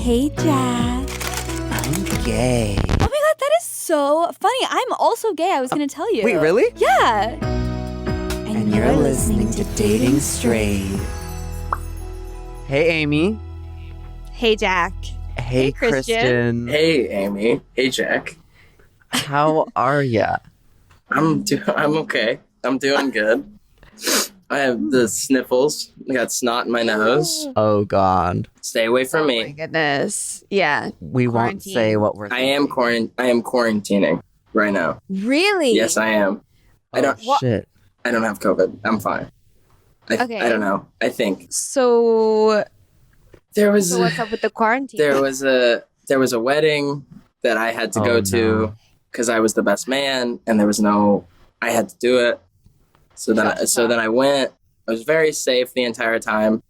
Hey, Jack. I'm gay. Oh my god, that is so funny. I'm also gay. I was going to tell you. Wait, really? Yeah. And you're listening to Dating Straight. Hey, Amy. Hey, Jack. Hey, Christian. Hey, Amy. Hey, Jack. How are ya? I'm okay. I'm doing good. I have the sniffles. I got snot in my nose. Oh, God. Stay away from Oh my me. goodness. Yeah. We won't Quarantine. say what we're I am quarantining right now. Really? Yes, I am. I don't Shit. I don't have COVID. I'm fine. Okay. I don't know. I think So there was what's up with the quarantine? there was a wedding that I had to go to because I was the best man, and I had to do it. So then I went. I was very safe the entire time.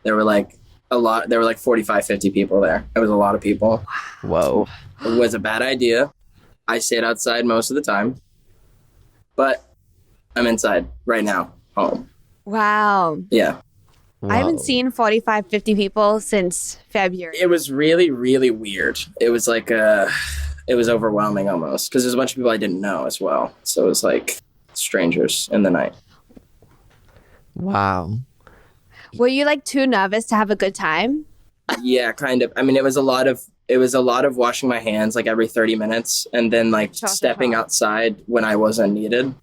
There were like 45, 50 people there. It was a lot of people. Whoa. It was a bad idea. I stayed outside most of the time. But I'm inside right now, home. Wow. Yeah. I haven't Whoa. seen 45, 50 people since February. It was really, really weird. It was like it was overwhelming almost because there's a bunch of people I didn't know as well. So it was like strangers in the night. Wow. Were you like too nervous to have a good time? Yeah, kind of. I mean, it was a lot of washing my hands like every 30 minutes and then like stepping outside when I wasn't needed.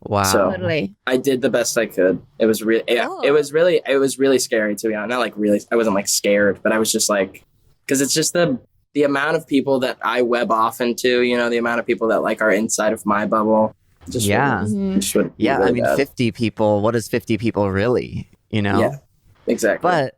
Wow. So Totally. I did the best I could. It was really, it was really scary to be honest. Not like really, I wasn't like scared, but I was just like, because it's just the amount of people that I web off into, the amount of people that like are inside of my bubble. Just Yeah. would be Yeah, really I mean, bad. 50 people. What is 50 people really? Yeah, exactly. But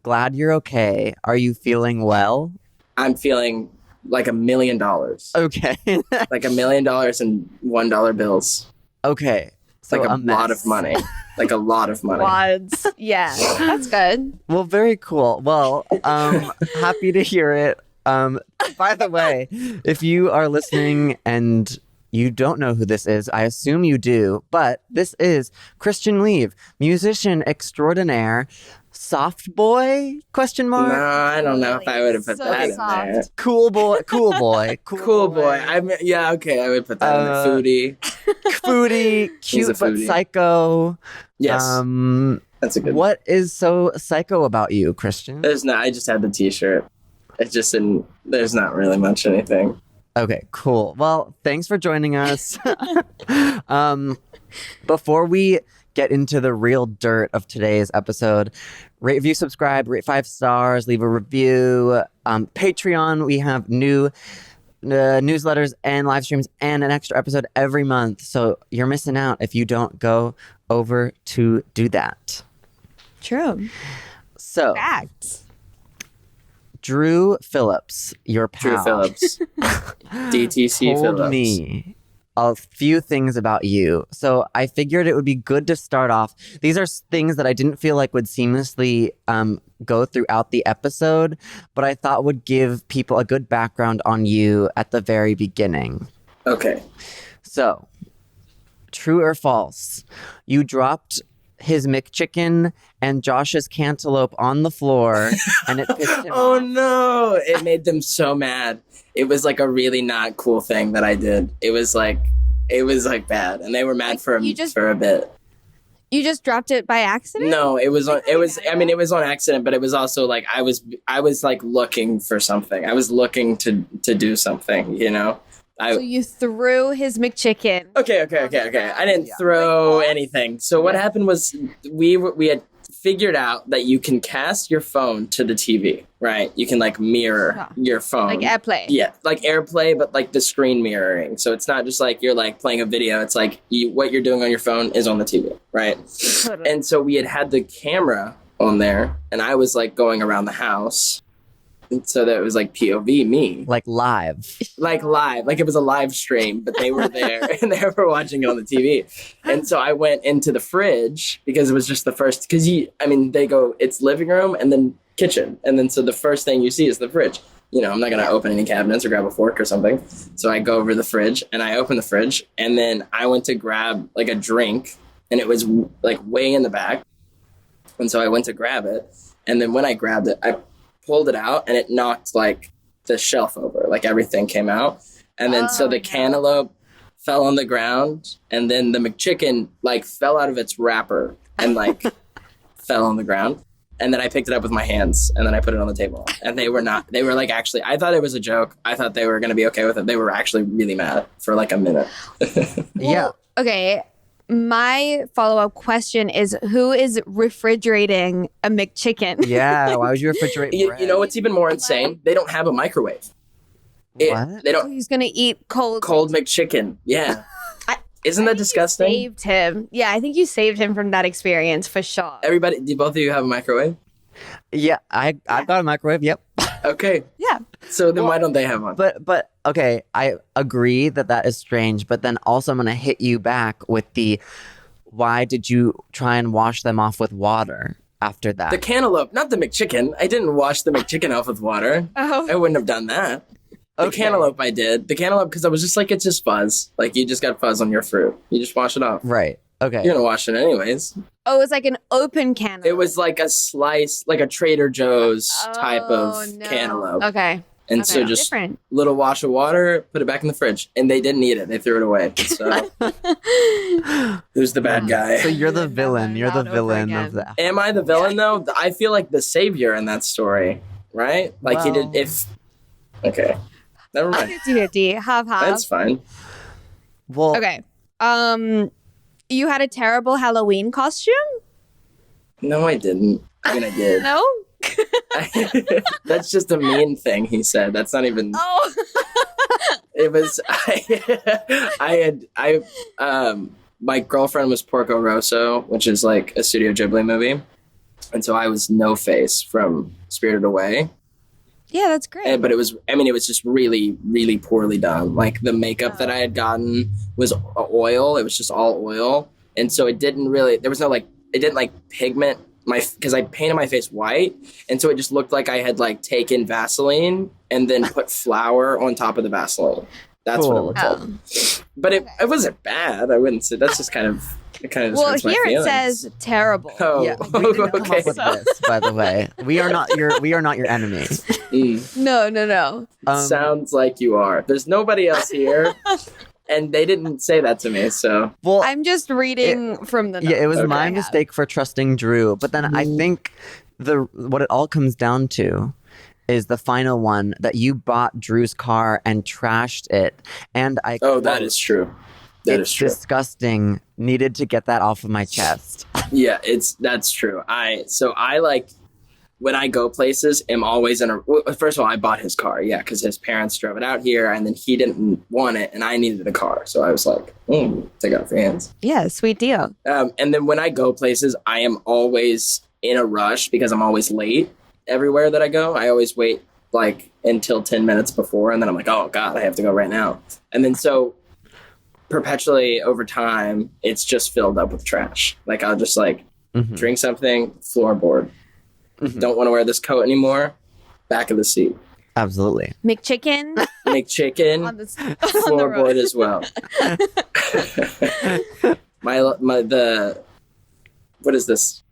glad you're okay. Are you feeling well? I'm feeling like $1 million, Okay. like $1 million in $1 bills. Okay. So Like a lot mess. of money, like a lot of money. Wads. Yeah. That's good. Well, very cool. Well, happy to hear it. By the way, if you are listening and you don't know who this is, I assume you do, but this is Christian Leave, musician extraordinaire, soft boy, question No, mark? I don't know if I would have put So that soft. in there. Cool boy. Cool boy. Yeah, okay, I would put that in the foodie. Foodie, He's a cute but foodie. psycho. Yes, that's a good. What is so psycho about you, Christian? I just had the T-shirt. It just didn't. There's not really much anything. Okay, cool. Well, thanks for joining us. Before we get into the real dirt of today's episode, rate, review, subscribe, rate 5 stars, leave a review. Patreon, we have new newsletters and live streams and an extra episode every month. So you're missing out if you don't go over to do that. True. So, Facts. Drew Phillips, your pal. Drew Phillips, DTC told Phillips. me a few things about you. So I figured it would be good to start off. These are things that I didn't feel like would seamlessly go throughout the episode, but I thought would give people a good background on you at the very beginning. Okay. So, true or false? You dropped his McChicken and Josh's cantaloupe on the floor, and it pissed him Oh off. no! It made them so mad. It was like a really not cool thing that I did. It was like bad, and they were mad for a bit. You just dropped it by accident? No, it was on accident, but it was also like I was like looking for something. I was looking to do something, So you threw his McChicken. Okay. I didn't throw anything. So what happened was we had figured out that you can cast your phone to the TV, right? You can like mirror your phone. Like AirPlay. Yeah, like AirPlay, but like the screen mirroring. So it's not just like you're like playing a video. It's like what you're doing on your phone is on the TV, right? Totally. And so we had the camera on there, and I was like going around the house. And so that it was like POV me. Like live. Like live. Like it was a live stream, but they were there and they were watching it on the TV. And so I went into the fridge because it was just the first, because they go, it's living room and then kitchen. And then so the first thing you see is the fridge. I'm not going to open any cabinets or grab a fork or something. So I go over the fridge and I open the fridge, and then I went to grab like a drink, and it was like way in the back. And so I went to grab it. And then when I grabbed it, I pulled it out and it knocked like the shelf over, like everything came out. And then so the cantaloupe fell on the ground, and then the McChicken like fell out of its wrapper and like fell on the ground. And then I picked it up with my hands, and then I put it on the table. And they were like, actually, I thought it was a joke. I thought they were going to be okay with it. They were actually really mad for like a minute. Yeah. Okay. My follow-up question is, who is refrigerating a McChicken? Yeah. Why would you refrigerate bread? You know what's even more insane? They don't have a microwave. What? They don't. Who's going to eat cold McChicken. Yeah. Isn't that disgusting? Saved him. Yeah, I think you saved him from that experience for sure. Everybody, do both of you have a microwave? Yeah, I've got a microwave. Yep. Okay. Yeah. So then why don't they have one? But okay, I agree that is strange. But then also I'm gonna hit you back with why did you try and wash them off with water after that? The cantaloupe, not the McChicken. I didn't wash the McChicken off with water. Oh. I wouldn't have done that. The cantaloupe I did. The cantaloupe, because I was just like, it's just fuzz. Like, you just got fuzz on your fruit. You just wash it off. Right. Okay. You're going to wash it anyways. Oh, it was like an open cantaloupe. It was like a slice, like a Trader Joe's type of cantaloupe. Okay. And so just different. Little wash of water, put it back in the fridge. And they didn't eat it. They threw it away. So who's the bad guy? So you're the villain. You're the Not over villain again. of that. Am I the villain, though? I feel like the savior in that story, right? Like he did, okay. Never mind. 50-50, half. That's fine. Well, Okay. You had a terrible Halloween costume? No, I didn't. I mean, I did. No? That's just a mean thing he said. That's not even. Oh. It was. My girlfriend was Porco Rosso, which is like a Studio Ghibli movie, and so I was No Face from Spirited Away. Yeah, that's great. But it was just really, really poorly done. Like the makeup that I had gotten was oil. It was just all oil. And so it didn't really, there was no like, it didn't like pigment because I painted my face white. And so it just looked like I had like taken Vaseline and then put flour on top of the Vaseline. That's what it looked like. But it wasn't bad. I wouldn't say, that's just kind of, it kind of just well, hurts my here feelings. it says terrible. Oh, yeah, we didn't come okay. up with this, by the way. We are not your enemy. No. Sounds like you are. There's nobody else here. And they didn't say that to me, so. Well, I'm just reading from the notes. yeah, it was my Okay. mistake for trusting Drew. But then I think what it all comes down to is the final one that you bought Drew's car and trashed it. And I That is true. That is true. Disgusting. Needed to get that off of my chest. Yeah, that's true. I like when I go places, am always first of all, I bought his car, because his parents drove it out here, and then he didn't want it, and I needed a car, so I was like, take it off your hands. Yeah, sweet deal. And then when I go places, I am always in a rush because I'm always late everywhere that I go. I always wait like until 10 minutes before, and then I'm like, oh God, I have to go right now. And then so perpetually over time, it's just filled up with trash. Like I'll just like drink something, floorboard. Don't want to wear this coat anymore. Back of the seat. Absolutely. McChicken. Make chicken. on the Floorboard as well. What is this?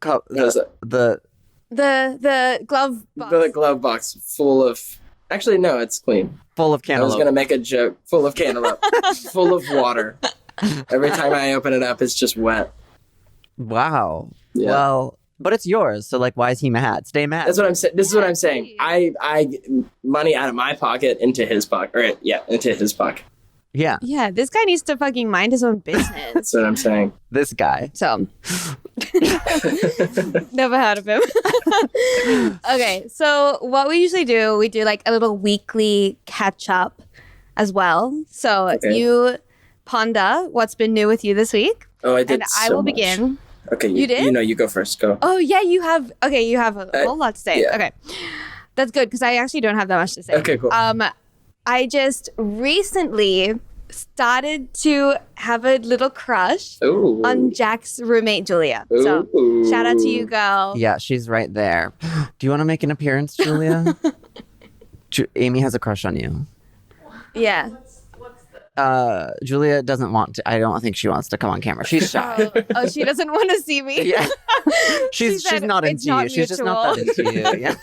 What is it? The glove box. The glove box full of. Actually, no, it's clean. Full of I cantaloupe. was gonna make a joke. Full of cantaloupe. Full of water. Every time I open it up, it's just wet. Wow. Yeah. Well, but it's yours, so like, why is he mad? Stay mad. That's what I'm saying. This is what I'm saying. I money out of my pocket into his pocket. Into his pocket. Yeah. Yeah, this guy needs to fucking mind his own business. That's what I'm saying. This guy. So, never heard of him. Okay, so what we usually do, we do like a little weekly catch up as well. So you ponder what's been new with you this week. Oh, I did. And I will begin. Okay, You did? You go first. Go. Oh yeah, you have a whole lot to say. yeah. Okay, that's good because I actually don't have that much to say. Okay, cool. I just recently started to have a little crush Ooh. on Jack's roommate Julia. So Ooh. shout out to you, girl. Yeah, she's right there. Do you want to make an appearance, Julia? Amy has a crush on you. Yeah. Julia doesn't want to. I don't think she wants to come on camera. She's shy. Oh, she doesn't want to see me. Yeah. She's said not it's into not you. She's just not that into you. Yeah.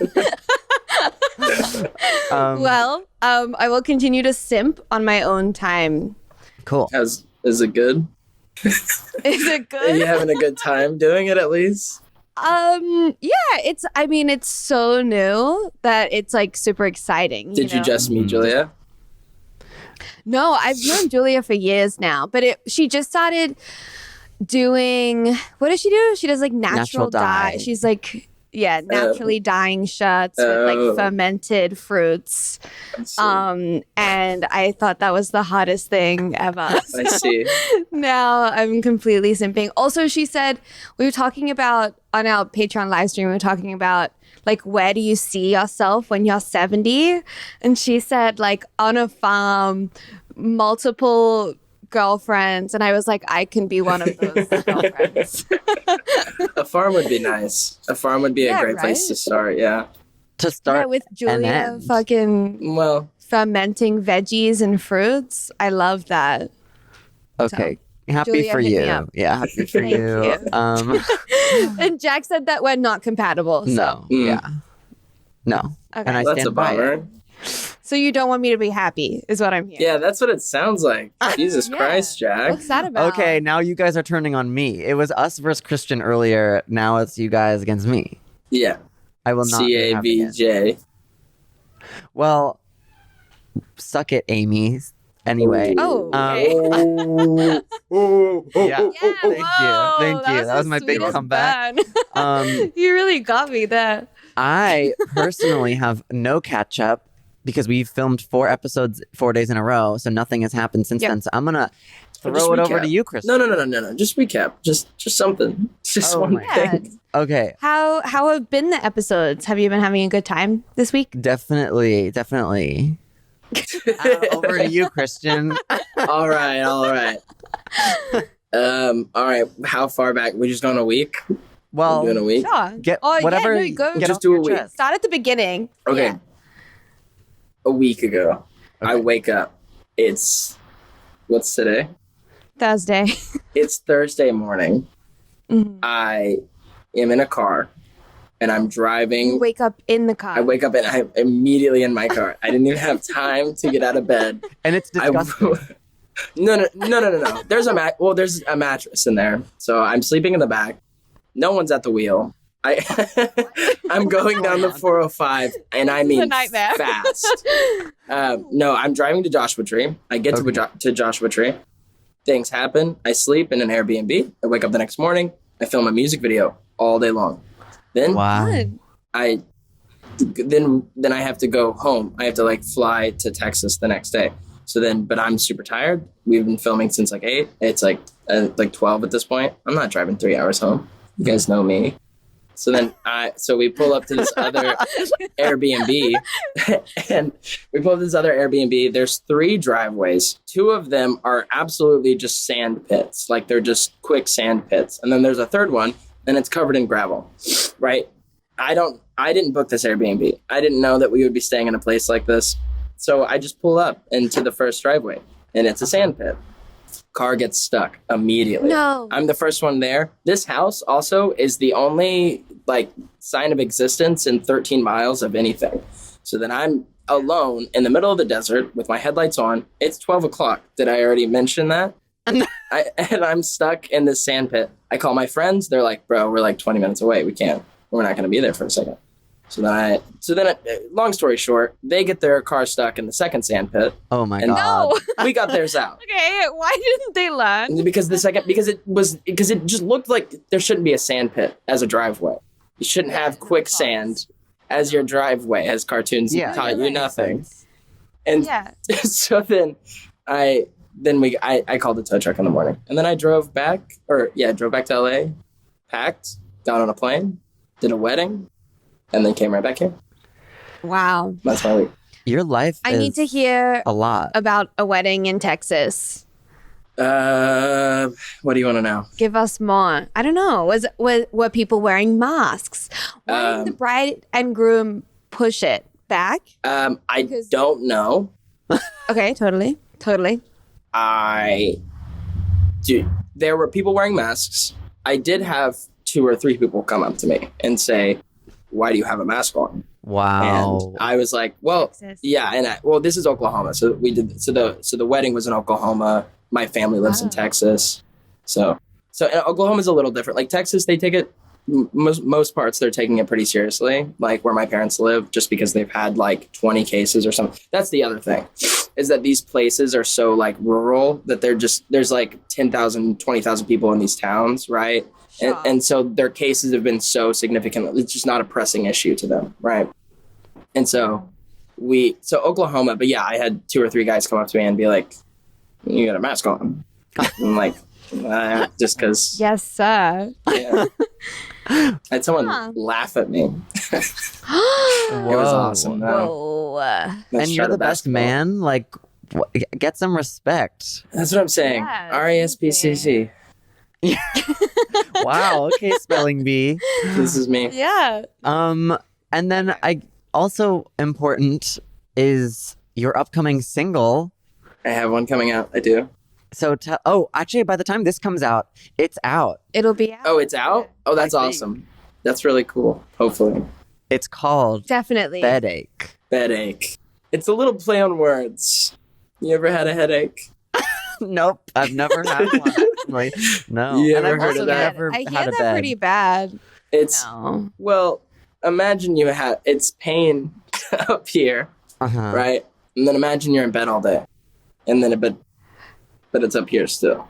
I will continue to simp on my own time. Cool. Is it good? Is it Are good? you having a good time doing it at least? Yeah, it's so new that it's like super exciting. Did you just meet Julia? No, I've known Julia for years now, but she just started doing, what does she do? She does like natural dye. She's like, naturally dyeing shirts with like fermented fruits. And I thought that was the hottest thing ever. I see. Now I'm completely simping. Also, she said, we were talking about on our Patreon live stream, we were talking about like, where do you see yourself when you're 70? And she said, like, on a farm, multiple girlfriends. And I was like, I can be one of those girlfriends. A farm would be nice. A farm would be a great place to start, To start with Julia fucking fermenting veggies and fruits. I love that. Okay. Happy Julia, for hit me you. up. Yeah, happy for you. And Jack said that we're not compatible. So. No. Yeah. No. Okay. And I That's a stand by bummer. it. So you don't want me to be happy, is what I'm hearing. Yeah, that's what it sounds like. Jesus Christ, Jack. What's that about? Okay, now you guys are turning on me. It was us versus Christian earlier. Now it's you guys against me. Yeah. I will not be having it. CABJ. Well, suck it, Amy. Anyway. Oh, okay. Yeah. Yeah, Thank you. That was my the big sweetest comeback. burn. You really got me there. I personally have no catch up because we filmed 4 episodes 4 days in a row, so nothing has happened since then. So I'm gonna throw it over to you, Chris. No. Just recap. Just something. Just one thing. Okay. How have been the episodes? Have you been having a good time this week? Definitely. Over to you, Christian. All right. All right. How far back? We just going a week? Well, We're doing a week? Sure. Get whatever. Yeah, no, go. Get Just off do a your week. chest. Start at the beginning. Okay. Yeah. A week ago, I wake up. What's today? Thursday. It's Thursday morning. Mhm. I am in a car and I'm driving. You wake up in the car. I wake up and I'm immediately in my car. I didn't even have time to get out of bed. And it's disgusting. No. There's a mattress in there. So I'm sleeping in the back. No one's at the wheel. I'm going down the 405 and I mean fast. No, I'm driving to Joshua Tree. I get to Joshua Tree. Things happen. I sleep in an Airbnb. I wake up the next morning. I film a music video all day long. Then Good. I have to go home. I have to fly to Texas the next day. But I'm super tired. We've been filming since 8. It's 12 at this point. I'm not driving 3 hours home. You guys know me. So we pull up to this other Airbnb There's 3 driveways. 2 of them are absolutely just sand pits. They're just quick sand pits. And then there's a third one and it's covered in gravel, right? I didn't book this Airbnb. I didn't know that we would be staying in a place like this. So I just pull up into the first driveway and it's a sand pit. Car gets stuck immediately. No. I'm the first one there. This house also is the only sign of existence in 13 miles of anything. So then I'm alone in the middle of the desert with my headlights on. It's 12 o'clock. Did I already mention that? And I'm stuck in this sand pit. I call my friends. They're like, bro, we're 20 minutes away. We're not going to be there for a second. So then, long story short, they get their car stuck in the second sand pit. Oh my god! No. We got theirs out. Okay, why didn't they learn? Because it just looked like there shouldn't be a sand pit as a driveway. You shouldn't have quicksand as your driveway, as cartoons taught you nothing. And so then I called the tow truck in the morning, and then I drove back to LA, packed, got on a plane, did a wedding. And then came right back here. Wow. That's my week. Your life I need to hear a lot about a wedding in Texas. What do you want to know? Give us more. I don't know. Were people wearing masks? Why did the bride and groom push it back? I don't know. Okay, totally. There were people wearing masks. I did have 2 or 3 people come up to me and say, why do you have a mask on? Wow. And I was like, well, Texas. yeah. And this is Oklahoma. So we did, so the wedding was in Oklahoma. My family lives in Texas. So and Oklahoma's a little different. Like Texas, they take it, most parts, they're taking it pretty seriously. Like where my parents live, just because they've had like 20 cases or something. That's the other thing, is that these places are so like rural that there's like 10,000, 20,000 people in these towns. Right. Sure. And so their cases have been so significant. It's just not a pressing issue to them. Right. And so Oklahoma, but yeah, I had 2 or 3 guys come up to me and be like, you got a mask on. I'm like, just because. Yes, sir. Yeah. I had someone laugh at me. It was awesome. Whoa. And you're the best man? Like, get some respect. That's what I'm saying. Yeah, RASPCC. Wow. Okay, spelling bee. This is me. Yeah. And then also important is your upcoming single. I have one coming out. I do. So, actually, by the time this comes out, it's out. It'll be out. Oh, it's out? Oh, that's awesome. That's really cool. Hopefully. It's called Definitely. Bedache. Bedache. It's a little play on words. You ever had a headache? Nope, I've never had one. Like, no. You And ever I've heard also of that? never I hear had a that bed. pretty bad. It's, No. well, imagine you have, it's pain up here, Uh-huh. right? And then imagine you're in bed all day. And then but it's up here still.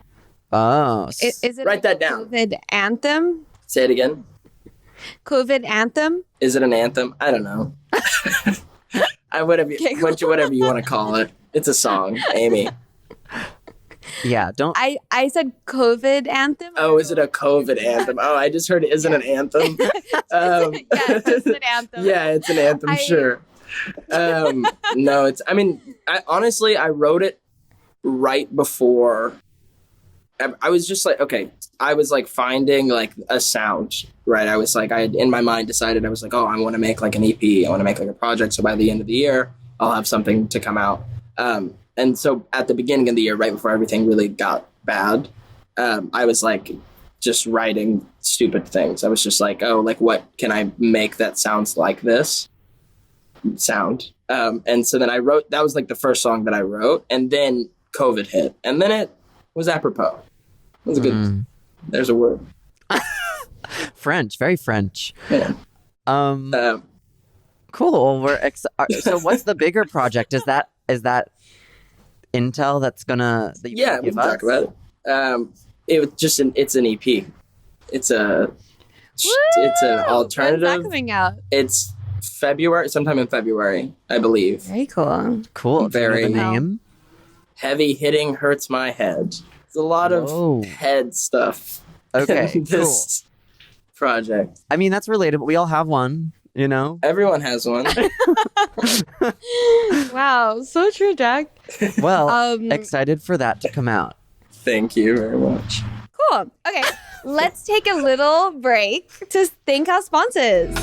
Oh. Is it Write a that down. COVID anthem? Say it again. COVID anthem? Is it an anthem? I don't know. Whatever you want to call it. It's a song, Amy. Yeah, don't. I said COVID anthem. Oh, is it a COVID anthem? Oh, I just heard it isn't an anthem. Yeah, it's an anthem. Yeah, it's an anthem, sure. No, honestly, I wrote it right before. I was just like, okay, I was like finding like a sound, right? I was like, I had in my mind decided, I was like, oh, I want to make like an EP. I want to make like a project. So by the end of the year, I'll have something to come out. And so at the beginning of the year, right before everything really got bad, I was like just writing stupid things. I was just like, oh, like what can I make that sounds like this sound? And so then that was like the first song that I wrote, and then COVID hit, and then it was apropos. It was a good, there's a word. French, very French. Yeah. Cool. So what's the bigger project? Is that Intel that's gonna? That you Yeah, we give can us? talk about it. It was just it's an EP. It's an alternative. When's that coming out? It's February, sometime in February, I believe. Very cool. Cool. Very- Very name. Heavy hitting hurts my head. It's a lot Whoa. of head stuff. Okay. in this project. I mean, that's relatable. We all have one. You know. Everyone has one. Wow, so true, Jack. Well, excited for that to come out. Thank you very much. Cool. Okay, let's take a little break to thank our sponsors.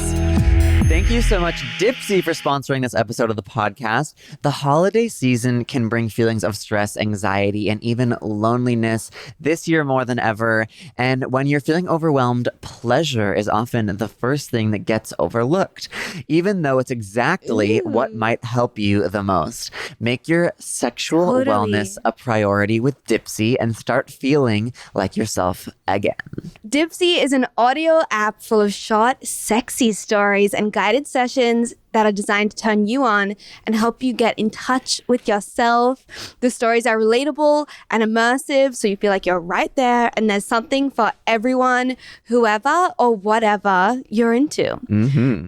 Thank you so much, Dipsy, for sponsoring this episode of the podcast. The holiday season can bring feelings of stress, anxiety, and even loneliness this year more than ever. And when you're feeling overwhelmed, pleasure is often the first thing that gets overlooked, even though it's exactly what might help you the most. Make your sexual wellness a priority with Dipsy and start feeling like yourself again. Dipsy is an audio app full of short, sexy stories and guided sessions that are designed to turn you on and help you get in touch with yourself. The stories are relatable and immersive, so you feel like you're right there, and there's something for everyone, whoever or whatever you're into.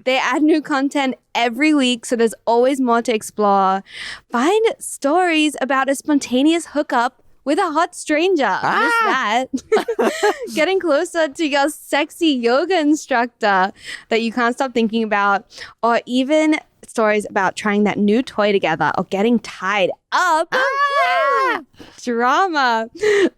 They add new content every week, so there's always more to explore. Find stories about a spontaneous hookup with a hot stranger. Miss that. Getting closer to your sexy yoga instructor that you can't stop thinking about, or even stories about trying that new toy together or getting tied up. Drama.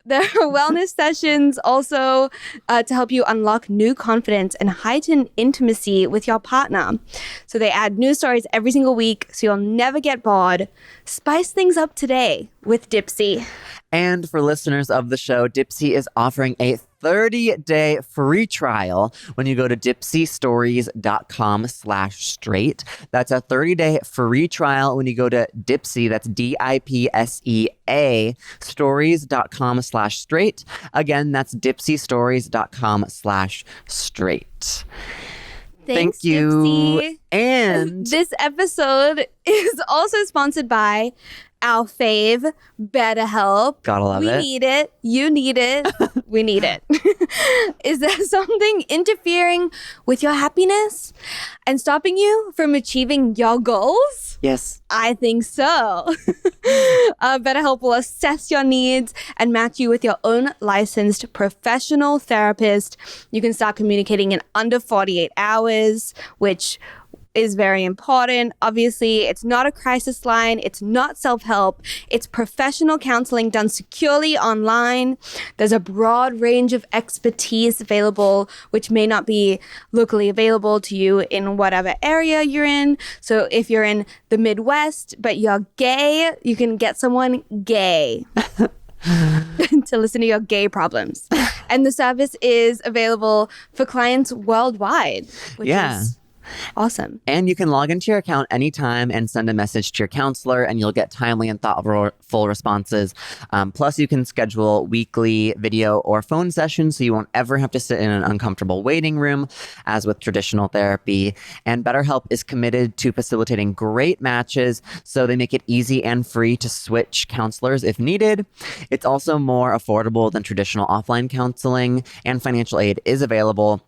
There are wellness sessions also to help you unlock new confidence and heighten intimacy with your partner. So they add new stories every single week, so you'll never get bored. Spice things up today with Dipsy. And for listeners of the show, Dipsy is offering a 30-day free trial when you go to dipsystories.com/straight. That's a 30-day free trial when you go to Dipsea, that's DIPSEA, stories.com/straight. Again, that's dipsystories.com/straight. Thanks, Thank you. Dipsy. And this episode is also sponsored by our fave, BetterHelp. Gotta love we it. need it. You need it. We need it. Is there something interfering with your happiness and stopping you from achieving your goals? yes. I think so. BetterHelp will assess your needs and match you with your own licensed professional therapist. You can start communicating in under 48 hours, which is very important. Obviously, it's not a crisis line. It's not self-help. It's professional counseling done securely online. There's a broad range of expertise available, which may not be locally available to you in whatever area you're in. So if you're in the Midwest, but you're gay, you can get someone gay to listen to your gay problems. And the service is available for clients worldwide, which is awesome. And you can log into your account anytime and send a message to your counselor, and you'll get timely and thoughtful responses. Plus, you can schedule weekly video or phone sessions so you won't ever have to sit in an uncomfortable waiting room, as with traditional therapy. And BetterHelp is committed to facilitating great matches, so they make it easy and free to switch counselors if needed. It's also more affordable than traditional offline counseling, and financial aid is available.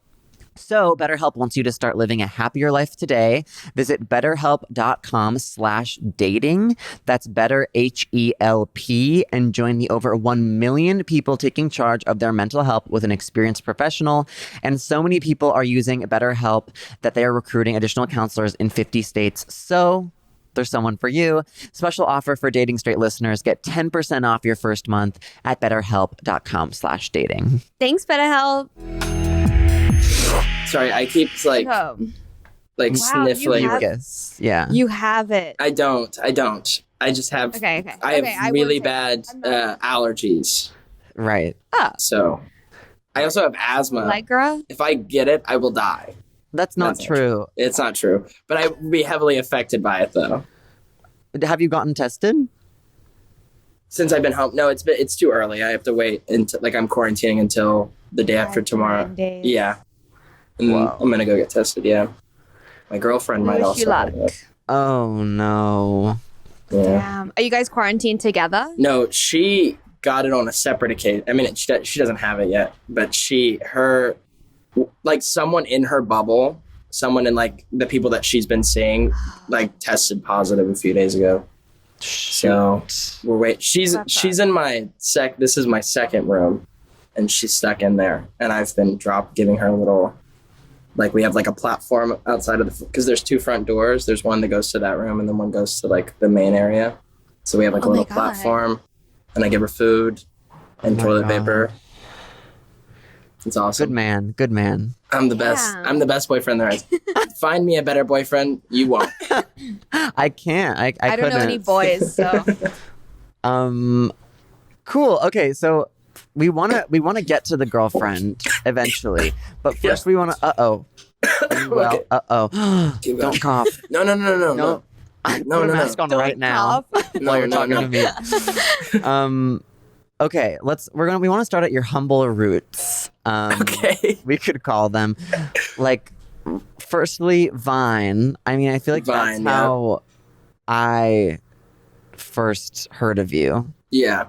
So BetterHelp wants you to start living a happier life today. Visit betterhelp.com/dating. That's better HELP, and join the over 1 million people taking charge of their mental health with an experienced professional. And so many people are using BetterHelp that they are recruiting additional counselors in 50 states. So there's someone for you. Special offer for Dating Straight listeners. Get 10% off your first month at betterhelp.com/dating. Thanks, BetterHelp. Sorry, I keep like sniffling. Mucus. Yeah. You have it. I don't. I just have. Okay. I have really bad allergies. Right. So, I also have asthma. Allegra? If I get it, I will die. That's not true. It's not true. But I would be heavily affected by it, though. Have you gotten tested? Since I've been home, no, it's too early. I have to wait until I'm quarantining until the day after tomorrow. Yeah. And I'm gonna go get tested. Yeah, my girlfriend might also. Have it. Oh no! Yeah. Damn. Are you guys quarantined together? No, she got it on a separate occasion. I mean, she doesn't have it yet, but someone in her bubble, someone in the people that she's been seeing, tested positive a few days ago. So we're waiting. She's in my This is my second room, and she's stuck in there. And I've been giving her a little. We have a platform outside of because there's two front doors. There's one that goes to that room and then one goes to the main area. So we have a little platform, and I give her food and toilet paper. It's awesome. Good man. I'm the best. Yeah. I'm the best boyfriend there is. Find me a better boyfriend. You won't. I can't. I don't know any boys, so. Cool. Okay, so we wanna get to the girlfriend eventually, but first we wanna. Don't cough. No. Put a mask on right now while you're talking to me. Okay, we want to start at your humble roots. Okay. We could call them firstly Vine. I mean, I feel like Vine, that's how I first heard of you. Yeah.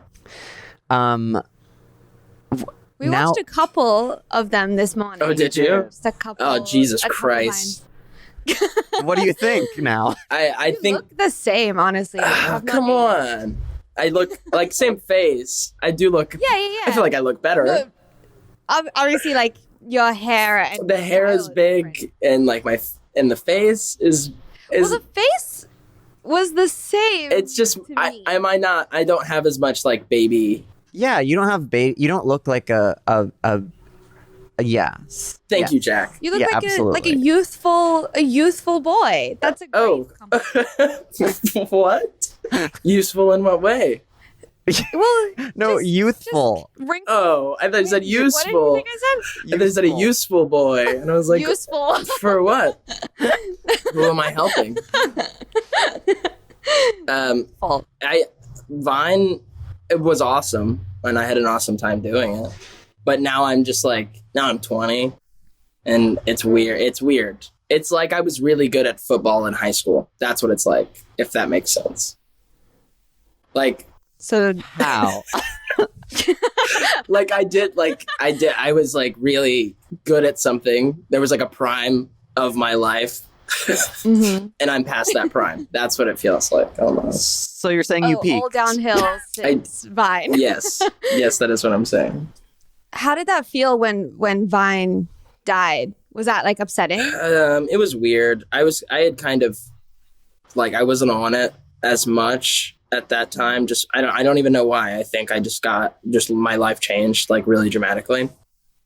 We watched a couple of them this morning. Oh, did you? Just a couple. Oh, Jesus a couple Christ. What do you think now? I think look the same, honestly. come on. I look same face. I do look. Yeah. I feel like I look better. No, obviously, your hair and The hair is big, different. and the face is. Well, the face was the same. It's just I don't have as much baby. Yeah, you don't have you don't look like a yes. Thank you, Jack. You look absolutely. a youthful boy. That's a great compliment. What? Useful in what way? Well, No, youthful. Oh, I thought you said What useful. did you think I said? I thought you said a useful boy, and I was like, Useful. for what? Who am I helping? Fault. Vine, it was awesome, and I had an awesome time doing it. But now I'm just like, now I'm 20, and it's weird. It's weird. It's like I was really good at football in high school. That's what it's like, if that makes sense. Like, So How? I was like really good at something. There was like a prime of my life. And I'm past that prime. That's what it feels like almost. So you're saying you peaked? all downhill since Vine. Yes, that is what I'm saying. How did that feel when Vine died? Was that like upsetting? It was weird. I had kind of like, I wasn't on it as much at that time. Just I don't even know why. I think I just my life changed like really dramatically,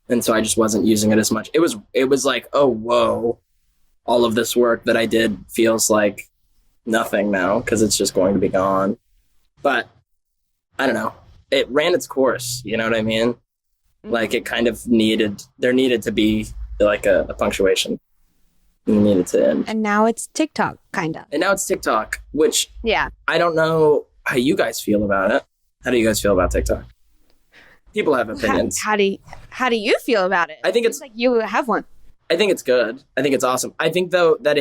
and so I just wasn't using it as much. It was like, oh whoa, all of this work that I did feels like nothing now because it's just going to be gone. But I don't know. It ran its course. You know what I mean? Like it kind of needed to be like a punctuation. It needed to end. And now it's TikTok, kind of. And now it's TikTok, which Yeah. I don't know how you guys feel about it. How do you guys feel about TikTok? People have opinions. How do you feel about it? I think Seems like you have one. I think it's good. I think it's awesome. I think though that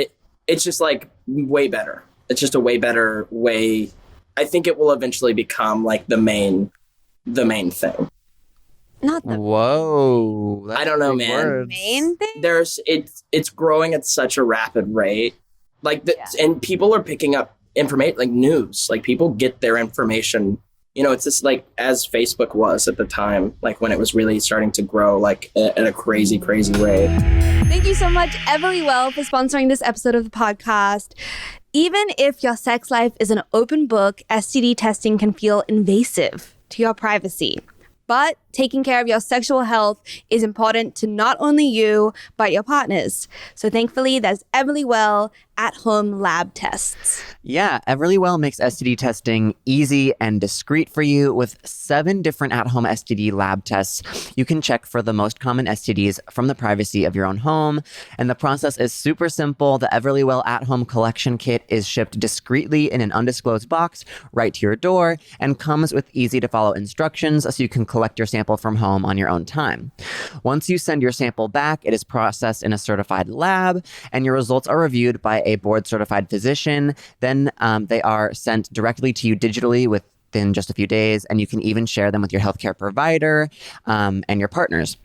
it's just like way better. It's just a way better way. I think it will eventually become like the main thing. Not the Whoa. That's I don't know, big man. words. main thing. It's growing at such a rapid rate. Like and people are picking up information like news. Like people get their information. You know, it's just like as Facebook was at the time, like when it was really starting to grow like at a crazy, crazy rate. Thank you so much, Everlywell, for sponsoring this episode of the podcast. Even if your sex life is an open book, STD testing can feel invasive to your privacy. But taking care of your sexual health is important to not only you, but your partners. So thankfully, there's Everlywell at-home lab tests. Yeah, Everlywell makes STD testing easy and discreet for you with 7 different at-home STD lab tests. You can check for the most common STDs from the privacy of your own home. And the process is super simple. The Everlywell at-home collection kit is shipped discreetly in an undisclosed box right to your door and comes with easy-to-follow instructions so you can collect your sample from home on your own time. Once you send your sample back, it is processed in a certified lab, and your results are reviewed by a board-certified physician. Then they are sent directly to you digitally within just a few days, and you can even share them with your healthcare provider and your partners.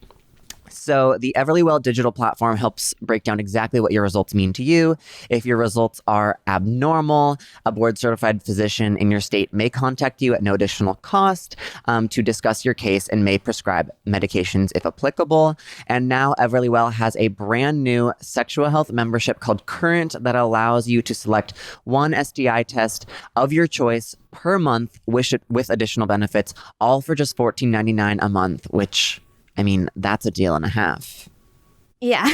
So the Everlywell digital platform helps break down exactly what your results mean to you. If your results are abnormal, a board-certified physician in your state may contact you at no additional cost to discuss your case and may prescribe medications if applicable. And now Everlywell has a brand new sexual health membership called Current that allows you to select one STI test of your choice per month with additional benefits, all for just $14.99 a month, which... I mean, that's a deal and a half. Yeah.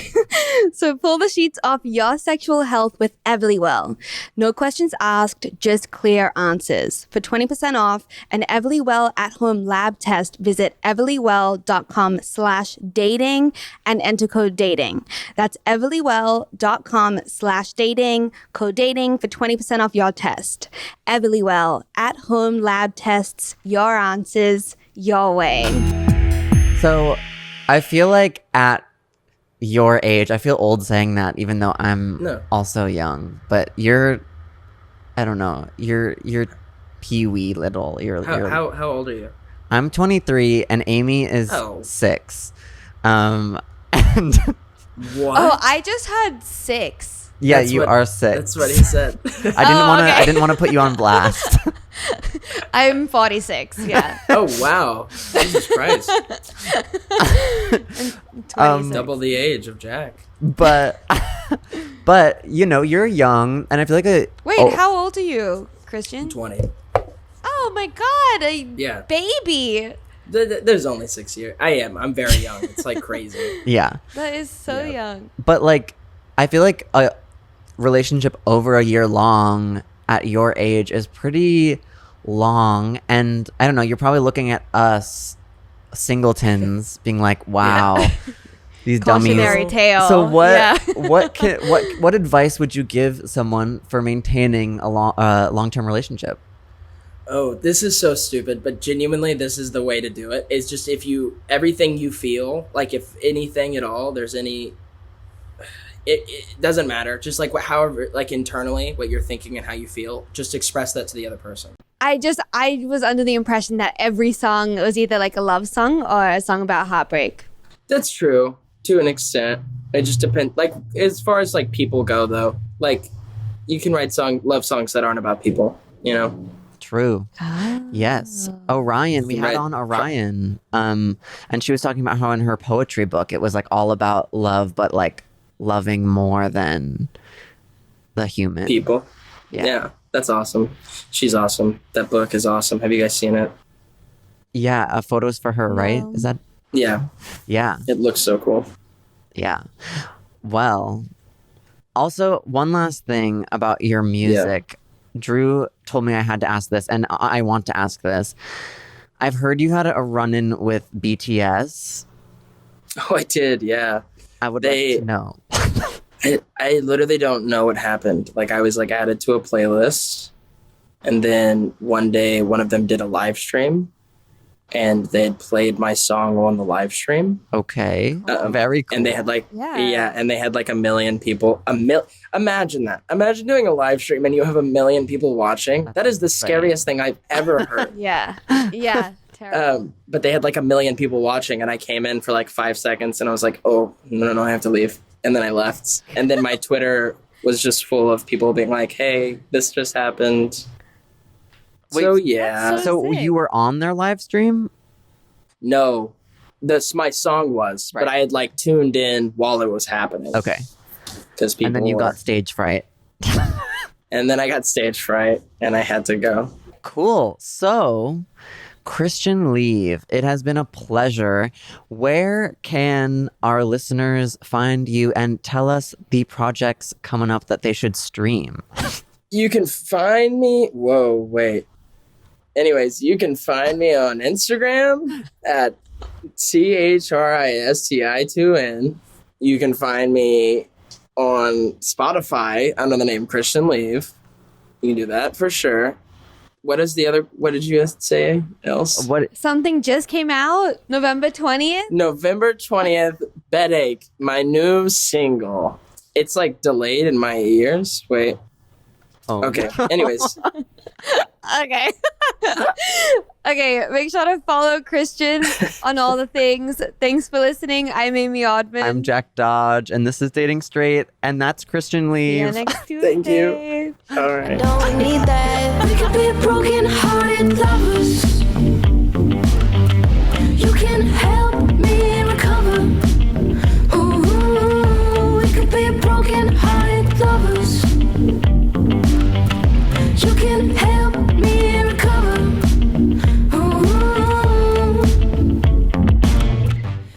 So pull the sheets off your sexual health with Everlywell. No questions asked, just clear answers. For 20% off an Everlywell at-home lab test, visit everlywell.com/dating and enter code dating. That's everlywell.com/dating, code dating for 20% off your test. Everlywell at-home lab tests, your answers, your way. So I feel like at your age, I feel old saying that, even though I'm also young. But I don't know, you're pee-wee little. How old are you? I'm 23 and Amy is 6. And What? Oh, I just had 6. Yeah, you are 6. That's what he said. I didn't want to put you on blast. I'm 46, yeah. Oh, wow. Jesus Christ. 26. Double the age of Jack. But you know, you're young, and I feel like Wait, how old are you, Christian? 20. Oh my God, Yeah. baby. There's only 6 years. I'm very young. It's like crazy. Yeah. That is so young. But like, I feel like a relationship over a year long at your age is pretty long, and I don't know, you're probably looking at us singletons being like, wow, these dummies. Cautionary tale. So Yeah. what advice would you give someone for maintaining a long-term relationship? Oh, this is so stupid, but genuinely, this is the way to do it. It's just everything you feel, like if anything at all, there's any, it doesn't matter. Just like however, like internally, what you're thinking and how you feel, just express that to the other person. I was under the impression that every song was either like a love song or a song about heartbreak. That's true to an extent. It just depends. Like as far as like people go, though, like you can write love songs that aren't about people. You know. True. Yes. Orion. We had Right. on Orion. And she was talking about how in her poetry book it was like all about love, but like loving more than the human. People. Yeah. Yeah. That's awesome. She's awesome. That book is awesome. Have you guys seen it? Yeah, photos for her, right? No. Is that? Yeah. Yeah. It looks so cool. Yeah. Well, also one last thing about your music. Drew told me I had to ask this, and I want to ask this. I've heard you had a run-in with BTS. Oh, I did. Yeah. I would like to know. I literally don't know what happened. Like I was like added to a playlist, and then one day one of them did a live stream, and they had played my song on the live stream. Okay. Very cool. And they had like Yeah. and they had like 1 million people. Imagine that. Imagine doing a live stream and you have 1 million people watching. That is the scariest thing I've ever heard. Yeah. Yeah. Terrible. But they had like 1 million people watching, and I came in for like 5 seconds, and I was like, oh no, I have to leave. And then I left. And then my Twitter was just full of people being like, hey, this just happened. Wait, so yeah. That's So sick. you were on their live stream? No, my song was, Right. but I had like tuned in while it was happening. Okay. Because people And then you were- got stage fright. and then I got stage fright and I had to go. Cool. So, Christian Leave, it has been a pleasure. Where can our listeners find you, and tell us the projects coming up that they should stream? You can find me. Whoa, wait. Anyways, you can find me on Instagram at CHRISTI2N. You can find me on Spotify under the name Christian Leave. You can do that for sure. What did you say else? What? Something just came out November 20th. November 20th, Bedache, my new single. It's like delayed in my ears. Wait. Oh. Okay. Anyways. Okay. Okay, make sure to follow Christian on all the things. Thanks for listening. I'm Amy Oddman. I'm Jack Dodge, and this is Dating Straight, and that's Christian See you Leave. next Tuesday. Thank you. All right. Don't need that. We could be broken hearted lovers.